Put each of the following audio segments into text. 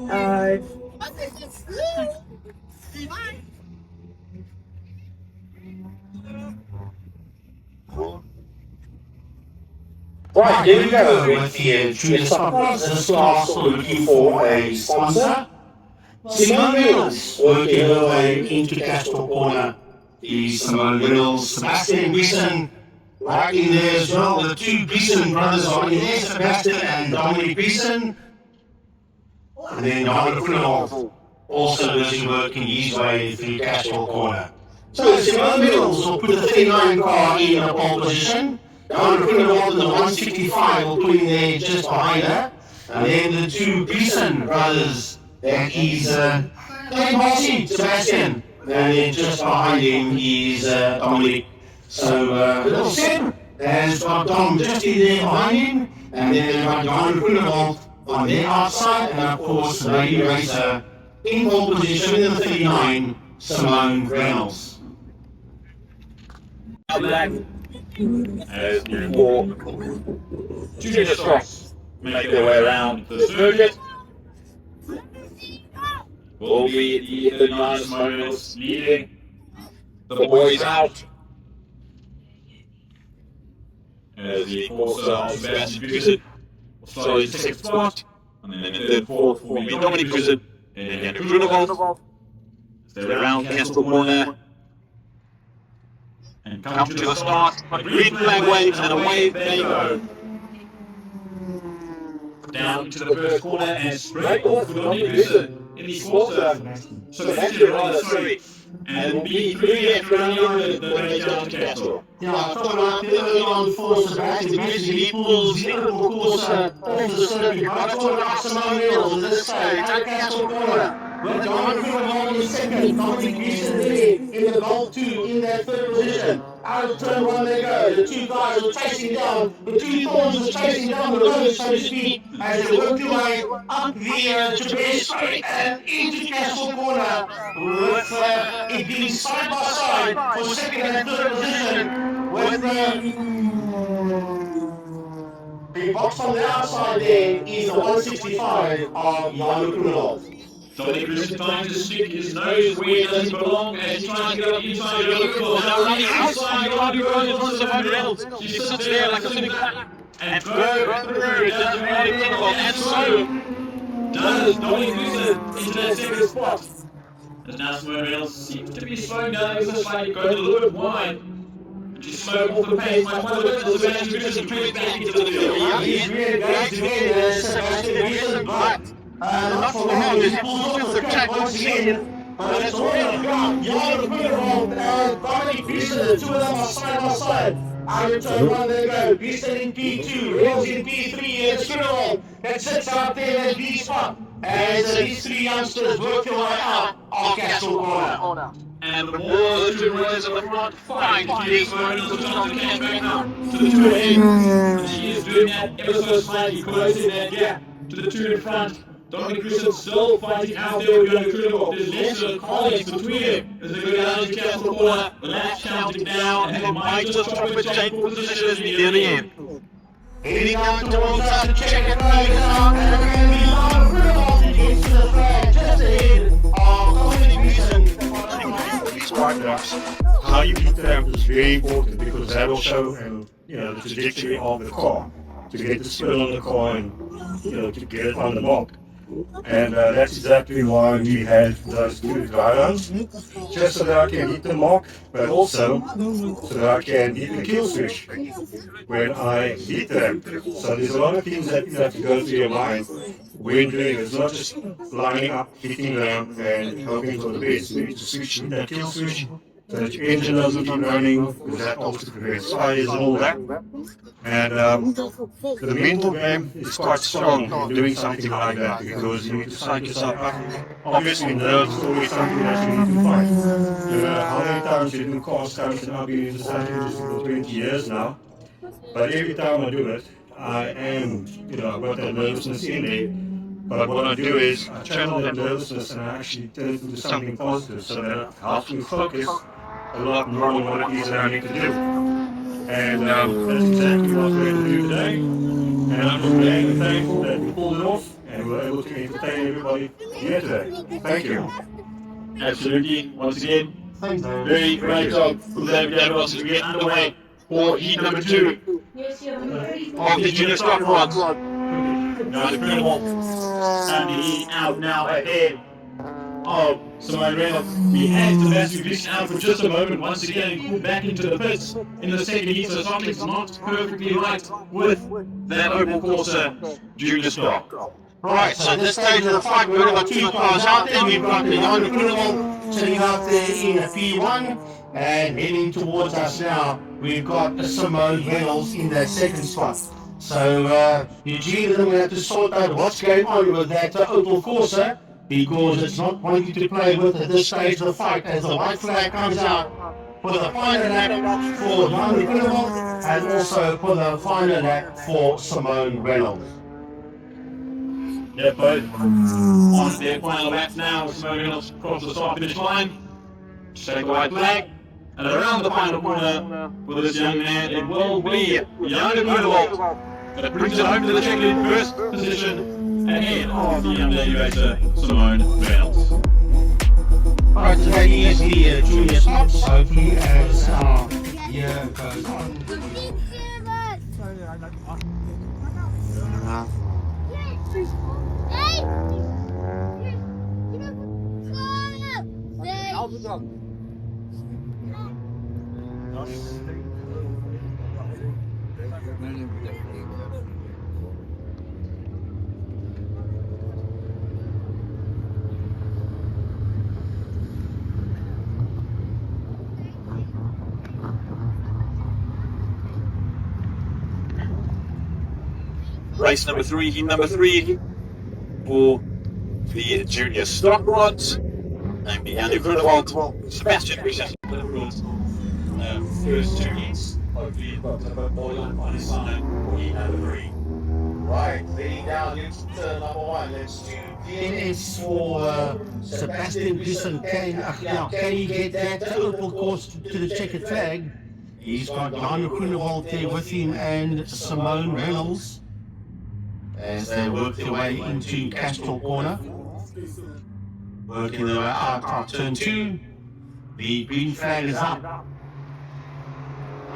Uh, Right, here we go with the Junior Stocks. This class we're looking for a sponsor. Simone Reynolds working her way into Castle Corner. The Simone Reynolds, Sebastian Griessen, right in there as well. The two Griessen brothers are in there, Sebastian and Dominic Griessen. And then Jan Groenewald also busy working his way through Castle Corner. So Simone Reynolds will put the 39 car in a pole position. Jan Groenewald in the 165 will put in there just behind her. And then the two Griessen brothers, that is Glenn Bossy, Sebastian. And then just behind him is Dominic. So little Seb has got Dom just in there behind him. And then they've got Jan Groenewald on their outside. And of course, Lady Racer in pole position in the 39, Simone Reynolds. As before, Junior Stocks make their way around the circuit. Will be the 39 Simone Reynolds leading the boys out. As the course of Sebastian Griessen will start in second spot, and then in third and fourth will be Dominic Griessen and Jan Groenewald. They're around Castle Corner and come to the start. A green flag waves and away they go. Down into the first corner and straight off with Dominic Griessen in the quarter. So Sebastian rather sorry. And will be three left around the way down to Castle. Yeah, I thought about the early on for Sebastian Griessen. He pulls the of course off the circuit. But I thought about Simone Reynolds on this side, at Castle Corner. With Jan Groenewald in second, Dominic Griessen there in the goal two in that third position. Out of turn one they go. The two guys are chasing down, the two thorns are chasing down the road, so to speak, as they work their way up the Jabez Straight and into Castle Corner, with it being side by side for second and third position, with the box on the outside there is the 165 of Jan Groenewald. Dominic Griessen trying to stick his nose where it doesn't belong as he tries to get up inside the other. Now running outside, Jan Groenewald on Simone Reynolds. She sits there like a sitting duck and throws through. It doesn't really critical. And so does Dominic Griessen into that second spot. As now Simone Reynolds seems to be slowing down ever so slightly, going a little bit wide. She's slowing off the pace. My point of it is Sebastian Griessen plays back into the field. Yeah, he's really great to win, Sebastian Griessen, but not for long. He pulls off the track once again, but it's all around. Jan Groenewald and Dominic Griessen, the two of them are side by side. Out of turn one they go. Griessen in P2, Reynolds in P3, and it's Groenewald that sits out there in that B spot. As these three youngsters work their way out of Castle Corner. And the more the two riders at the front fight to get Simone Reynolds to top the can back up to the two ahead. And she is doing that ever so slightly, closing that gap to the two in front. Dominic Griessen still fighting out there with Jan Groenewald. There's less of a colleagues between them as they go down into Castle Corner. The laps counting down, and they might just drop a chain for position as we near the end. Heading down towards the checker flag now, and again the Jan Groenewald into the flag just ahead of Dominic Griessen. These white laps, how you beat them is very important because that will show the trajectory of the car to get the spin on the car and to get it on the mark. And that's exactly why we had those two dry runs, just so that I can hit the mark, but also so that I can hit the kill switch when I hit them. So there's a lot of things that you have to go through your mind when doing it. It's not just lining up, hitting them and hoping for the best. You need to switch, hit that kill switch, so that your engine doesn't keep running, because that obviously prevents fires and all that. And the mental game is quite strong in doing something like that, because you need to psych yourself up. Obviously, nerves is always something that you need to fight. How many times you do car stunts, and I've been in the stunt industry for 20 years now, but every time I do it, I am, I've got that nervousness in there. But what I do is I channel that nervousness and I actually turn it into something positive, so that it helps me focus a lot more on what it is that I need to do. And that's exactly what we're going to do today. And I'm just glad and thankful that we pulled it off. and we were able to entertain everybody here today. Thank you. Absolutely. Once again, Thanks, David. very great job from David Gabriel as we get underway for heat number 2 of the junior stock rods. Now the Greenwald standing out now ahead of Simone Reynolds. We had Sebastian Griessen out for just a moment once again and called back into the pits in the second heat, so something's not perfectly right with that Opel Corsa junior stock. Right, so at this stage of the fight, we've got 2 cars out there. We've got the Jan Griessen sitting out there in a P1, and heading towards us now, we've got Simone Reynolds in that second spot. So Eugene and I'm going to have to sort out what's going on with that Opel Corsa, because it's not wanting to play with at this stage of the fight as the white flag comes out for the final lap for Jan Griessen and also for the final lap for Simone Reynolds. They're both on their final laps now. Simone Reynolds across the start finish line. Take the white flag. And around the final corner for this young man, it will be Jan Griessen that brings it home to the checkered first position ahead of the young lady racer Simone Reynolds. Alright, today is the junior stocks, hopefully as our year goes on. Race number 3, heat number 3 for the junior stock rods. And Jan Griessen, Sebastian Griessen. First 2 heats, hopefully you've got a bit more on his side for heat number 3. Right, leading down into turn number 1. Let's do DNS for Sebastian Griessen. Can he get that Opel course to the checkered flag? He's got Jan Griessen there with him and Simone Reynolds as they work their way into Castrol Corner. Working their way out of turn 2. The green flag is up.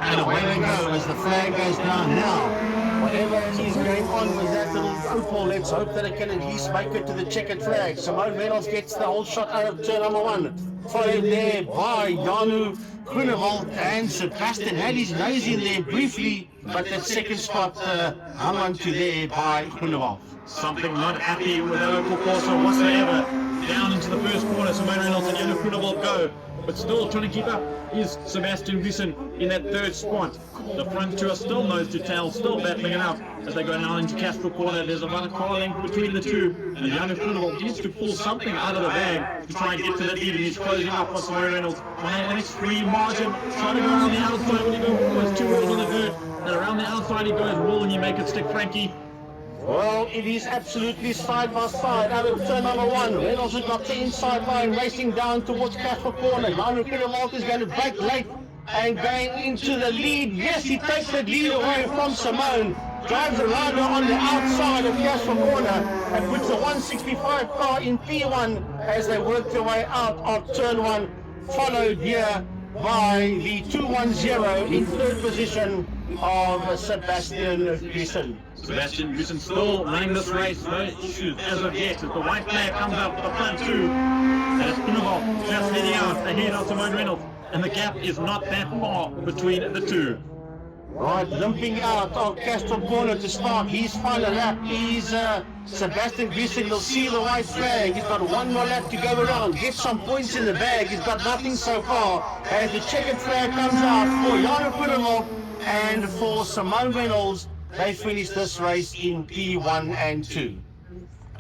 And away they go as the flag goes down now. Whatever is going on with that little Opel, let's hope that it can at least make it to the checkered flag. Simone Reynolds gets the whole shot out of turn number 1. Followed there by Jan Griessen, and Sebastian had his nose in there briefly, but that second spot hung on to there by Griessen. Something not happy with the Opel Corsa whatsoever. Down into the first corner, Simone Reynolds and Jan Griessen go. But still trying to keep up is Sebastian Griessen in that third spot. The front 2 are still nose to tail, still battling it out as they go now into Castrol Corner. There's about a car length between the 2, and Jan Griessen needs to pull something out of the bag to try and get to that lead, and he's closing up on Simone Reynolds on an extreme margin, trying to go around the outside. When he goes almost 2 wheels on the dirt, and around the outside he goes. Will he make it stick, Frankie? Well, it is absolutely side by side out of turn number 1. Reynolds has got the inside line racing down towards Castrol Corner. Jan Griessen is going to break late and going into the lead. Yes, he takes the lead away from Simone. Drives around her on the outside of Castrol Corner and puts the 165 car in P1 as they work their way out of turn 1. Followed here by the 210 in third position of Sebastian Griessen. Sebastian Griessen still running this race, no issues as of yet, as the white flag comes up with the front 2. And it's Griessen just heading out ahead of Simone Reynolds, and the gap is not that far between the 2. Right, limping out of Castrol Corner to start his final lap is Sebastian Griessen. You'll see the white flag. He's got 1 more lap to go around. Get some points in the bag. He's got nothing so far. As the checkered flag comes out for Jan Griessen and for Simone Reynolds, they finish this race in P1 and 2.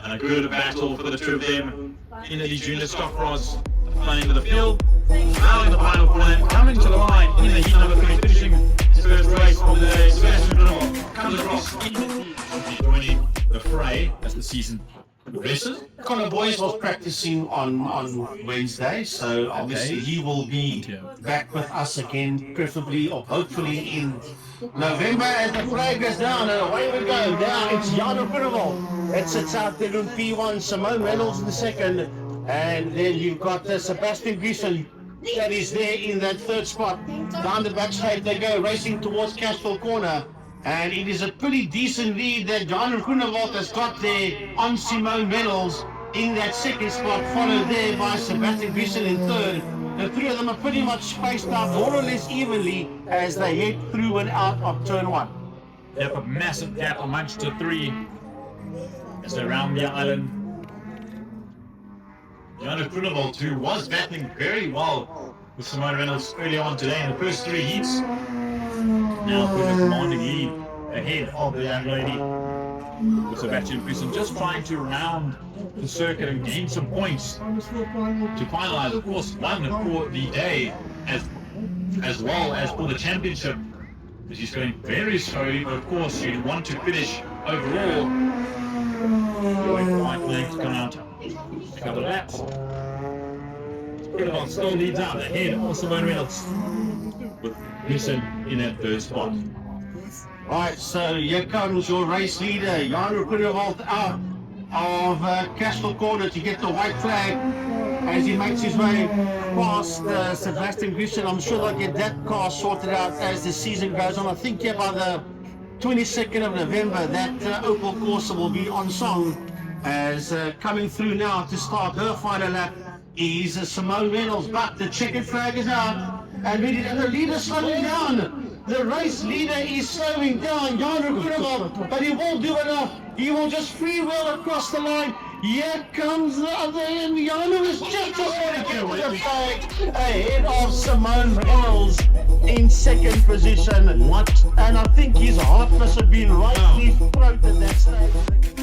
And a good battle for the 2 of them in the junior stock rods, playing to the field. Now in the final corner, coming to the line in the heat number 3, finishing his first race of the day. Sebastian Griessen comes across in the heat, joining the fray as the season progresses. Connor Boyce was practicing on Wednesday, so obviously he will be back with us again, preferably or hopefully in November as the flag goes down and away we go. Now it's Jan Griessen It sits out there in P1, Simone Reynolds in the second, and then you've got Sebastian Griessen that is there in that third spot. Down the back straight they go, racing towards Cashville Corner. And it is a pretty decent lead that Jan Groenewald has got there on Simone Reynolds in that second spot, followed there by Sebastian Griessen in third. The three of them are pretty much spaced out more or less evenly as they head through and out of turn one. They have a massive gap amongst the three as they round the island. Jan Groenewald, who was battling very well with Simone Reynolds earlier on today in the first three heats, now put a commanding lead ahead of the young lady with Sebastian Griessen, just trying to round the circuit and gain some points to finalize, of course, one for the day as well as for the championship. She's going very slowly, but of course you want to finish overall. Going 5 lengths, come out a couple of laps. Groenewald still leads out ahead of Simone Reynolds with Griessen in that third spot. Right, so here comes your race leader, Jan Groenewald out of Cashville Corner to get the white flag as he makes his way past Sebastian Griessen. I'm sure they'll get that car sorted out as the season goes on. I think here by the 22nd of November that Opel Corsa will be on song as coming through now to start her final lap is Simone Reynolds, but the checkered flag is out and the leader slowing down. The race leader is slowing down, Jan Groenewald, but he won't do enough. He will just freewheel across the line. Here comes the other end. Jan is just going to get the flag ahead of Simone Reynolds in second position. What? And I think his heart must have been right in his throat at that stage.